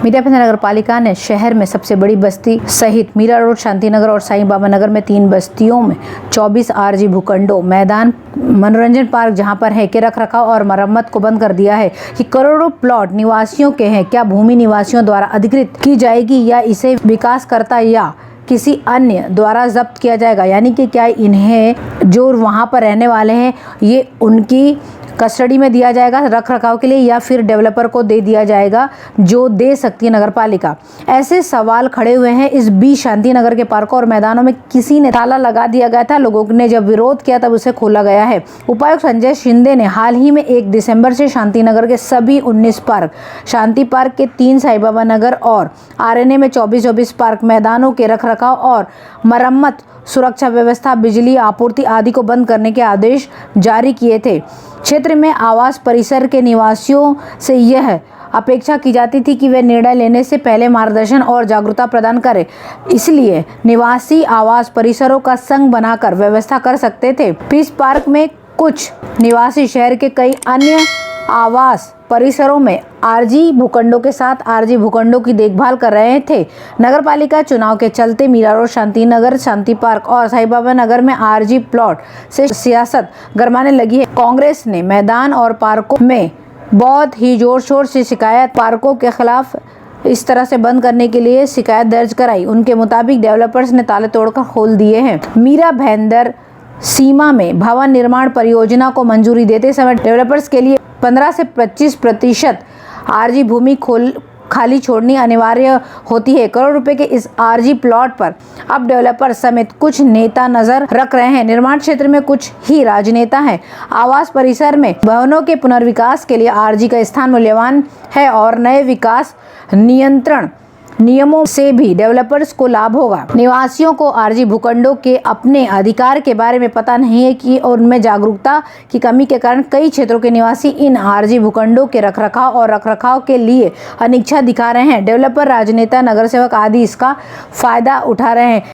मीरा भाईंदर नगर पालिका ने शहर में सबसे बड़ी बस्ती सहित मीरा रोड, शांति नगर और साईं बाबा नगर में 3 बस्तियों में 24 आरजी भूखंडों, मैदान, मनोरंजन पार्क जहां पर है के रखरखाव और मरम्मत को बंद कर दिया है। कि करोड़ों प्लॉट निवासियों के हैं, क्या भूमि निवासियों द्वारा अधिकृत की जाएगी या इसे विकासकर्ता या किसी अन्य द्वारा जब्त किया जाएगा? यानी कि क्या इन्हें जो वहां पर रहने वाले हैं ये उनकी कस्टडी में दिया जाएगा रख रखाव के लिए या फिर डेवलपर को दे दिया जाएगा जो दे सकती है नगर पालिका? ऐसे सवाल खड़े हुए हैं। इस बीच शांति नगर के पार्कों और मैदानों में किसी ने ताला लगा दिया गया था। लोगों ने जब विरोध किया तब उसे खोला गया है। उपायुक्त संजय शिंदे ने हाल ही में 1 दिसंबर से शांति नगर के सभी 19 पार्क, शांति पार्क के 3 साईं बाबा नगर और आरएनए में 24 पार्क मैदानों के रखरखाव और मरम्मत, सुरक्षा व्यवस्था, बिजली आपूर्ति आदि को बंद करने के आदेश जारी किए थे। क्षेत्र में आवास परिसर के निवासियों से यह अपेक्षा की जाती थी कि वे निर्णय लेने से पहले मार्गदर्शन और जागरूकता प्रदान करें। इसलिए निवासी आवास परिसरों का संघ बनाकर व्यवस्था कर सकते थे। पीस पार्क में कुछ निवासी शहर के कई अन्य आवास परिसरों में आरजी भूखंडों के साथ आरजी भूखंडों की देखभाल कर रहे थे। नगर पालिका चुनाव के चलते मीरा रोड, शांति नगर, शांति पार्क और साईं बाबा नगर में आरजी प्लॉट से सियासत गरमाने लगी है। कांग्रेस ने मैदान और पार्कों में बहुत ही जोर शोर से शिकायत पार्कों के खिलाफ इस तरह से बंद करने के लिए शिकायत दर्ज कराई। उनके मुताबिक डेवलपर्स ने ताले तोड़कर खोल दिए हैं। मीरा भाईंदर सीमा में भवन निर्माण परियोजना को मंजूरी देते समय डेवलपर्स के लिए 15 से 25% आरजी भूमि खाली छोड़नी अनिवार्य होती है। करोड़ रुपए के इस आरजी प्लॉट पर अब डेवलपर समेत कुछ नेता नजर रख रहे हैं। निर्माण क्षेत्र में कुछ ही राजनेता हैं। आवास परिसर में भवनों के पुनर्विकास के लिए आरजी का स्थान मूल्यवान है और नए विकास नियंत्रण नियमों से भी डेवलपर्स को लाभ होगा। निवासियों को आरजी भूखंडों के अपने अधिकार के बारे में पता नहीं है कि और उनमें जागरूकता की कमी के कारण कई क्षेत्रों के निवासी इन आरजी भूखंडों के रखरखाव के लिए अनिच्छा दिखा रहे हैं। डेवलपर, राजनेता, नगरसेवक आदि इसका फायदा उठा रहे हैं।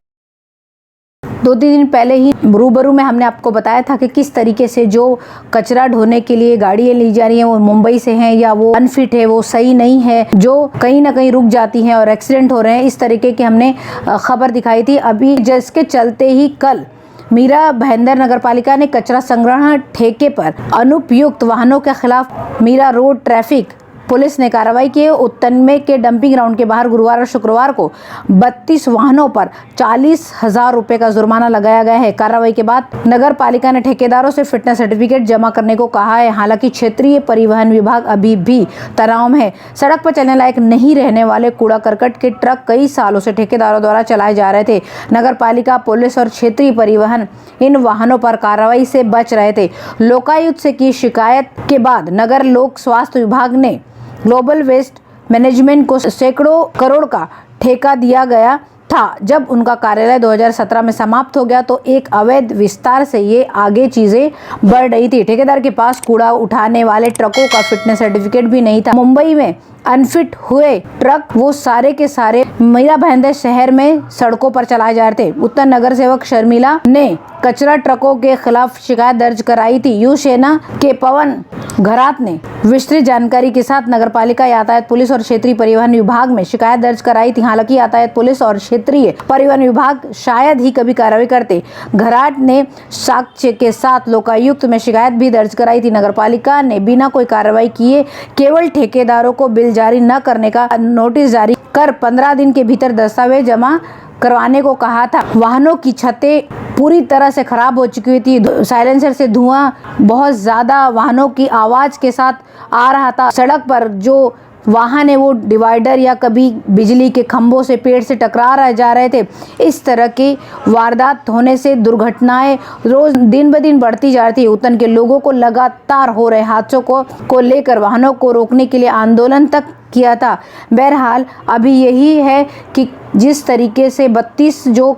2-3 दिन पहले ही रूबरू में हमने आपको बताया था कि किस तरीके से जो कचरा ढोने के लिए गाड़ियाँ ली जा रही हैं वो मुंबई से हैं या वो अनफिट है, वो सही नहीं है, जो कहीं ना कहीं रुक जाती हैं और एक्सीडेंट हो रहे हैं। इस तरीके की हमने खबर दिखाई थी। अभी जिसके चलते ही कल मीरा भाईंदर नगर पालिका ने कचरा संग्रहण ठेके पर अनुपयुक्त वाहनों के खिलाफ मीरा रोड ट्रैफिक पुलिस ने कार्रवाई की। उत्तनमे के डंपिंग ग्राउंड के बाहर गुरुवार और शुक्रवार को 32 वाहनों पर 40,000 रुपए का जुर्माना लगाया गया है। कार्रवाई के बाद नगर पालिका ने ठेकेदारों से फिटनेस सर्टिफिकेट जमा करने को कहा है। हालांकि क्षेत्रीय परिवहन विभाग अभी भी तनाव में है। सड़क पर चलने लायक नहीं रहने वाले कूड़ा करकट के ट्रक कई सालों से ठेकेदारों द्वारा चलाए जा रहे थे। नगर पालिका, पुलिस और क्षेत्रीय परिवहन इन वाहनों पर कार्रवाई से बच रहे थे। लोकायुक्त से की शिकायत के बाद नगर लोक स्वास्थ्य विभाग ने ग्लोबल वेस्ट मैनेजमेंट को सैकड़ों करोड़ का ठेका दिया गया था। जब उनका कार्यालय 2017 में समाप्त हो गया तो एक अवैध विस्तार से ये आगे चीजें बढ़ रही थी। ठेकेदार के पास कूड़ा उठाने वाले ट्रकों का फिटनेस सर्टिफिकेट भी नहीं था। मुंबई में अनफिट हुए ट्रक वो सारे के सारे मीरा भाईंदर शहर में सड़कों पर चलाए जा रहे थे। उत्तर नगर सेवक शर्मिला ने कचरा ट्रकों के खिलाफ शिकायत दर्ज कराई थी। युवा सेना के पवन घरात ने विस्तृत जानकारी के साथ नगरपालिका, यातायात पुलिस और क्षेत्रीय परिवहन विभाग में शिकायत दर्ज कराई थी। हालांकि यातायात पुलिस और क्षेत्रीय परिवहन विभाग शायद ही कभी कार्रवाई करते। घराट ने साक्ष्य के साथ लोकायुक्त में शिकायत भी दर्ज कराई थी। नगरपालिका ने बिना कोई कार्रवाई किए केवल ठेकेदारों को बिल जारी न करने का नोटिस जारी कर 15 दिन के भीतर दस्तावेज जमा करवाने को कहा था। वाहनों की छतें पूरी तरह से खराब हो चुकी थी। साइलेंसर से धुआं बहुत ज्यादा वाहनों की आवाज के साथ आ रहा था। सड़क पर जो वाहन है वो डिवाइडर या कभी बिजली के खंभों से पेड़ से टकरा जा रहे थे। इस तरह की वारदात होने से दुर्घटनाएं रोज दिन ब दिन बढ़ती जा रही थी। उत्तन के लोगों को लगातार हो रहे हादसों को लेकर वाहनों को रोकने के लिए आंदोलन तक किया था। बहरहाल अभी यही है कि जिस तरीके से 32 जो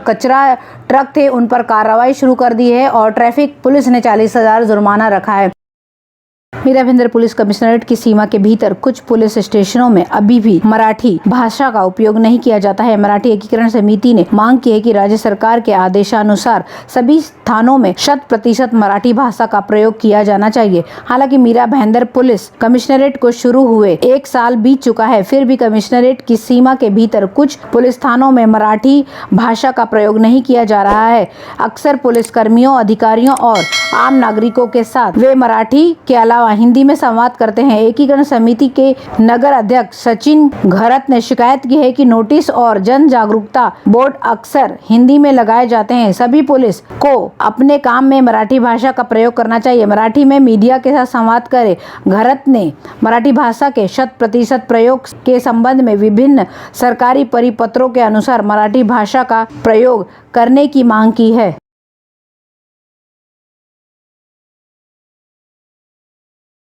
कचरा ट्रक थे उन पर कार्रवाई शुरू कर दी है और ट्रैफिक पुलिस ने 40,000 जुर्माना रखा है। मीरा भाईंदर पुलिस कमिश्नरेट की सीमा के भीतर कुछ पुलिस स्टेशनों में अभी भी मराठी भाषा का उपयोग नहीं किया जाता है। मराठी एकीकरण समिति ने मांग की है कि राज्य सरकार के आदेशानुसार सभी थानों में 100% मराठी भाषा का प्रयोग किया जाना चाहिए। हालांकि मीरा भाईंदर पुलिस कमिश्नरेट को शुरू हुए 1 साल बीत चुका है, फिर भी कमिश्नरेट की सीमा के भीतर कुछ पुलिस थानों में मराठी भाषा का प्रयोग नहीं किया जा रहा है। अक्सर पुलिस कर्मियों, अधिकारियों और आम नागरिकों के साथ वे मराठी के अलावा हिंदी में संवाद करते हैं। एकीकरण समिति के नगर अध्यक्ष सचिन घरत ने शिकायत की है कि नोटिस और जन जागरूकता बोर्ड अक्सर हिंदी में लगाए जाते हैं। सभी पुलिस को अपने काम में मराठी भाषा का प्रयोग करना चाहिए। मराठी में मीडिया के साथ संवाद करें। घरत ने मराठी भाषा के 100% प्रयोग के संबंध में विभिन्न सरकारी परिपत्रों के अनुसार मराठी भाषा का प्रयोग करने की मांग की है।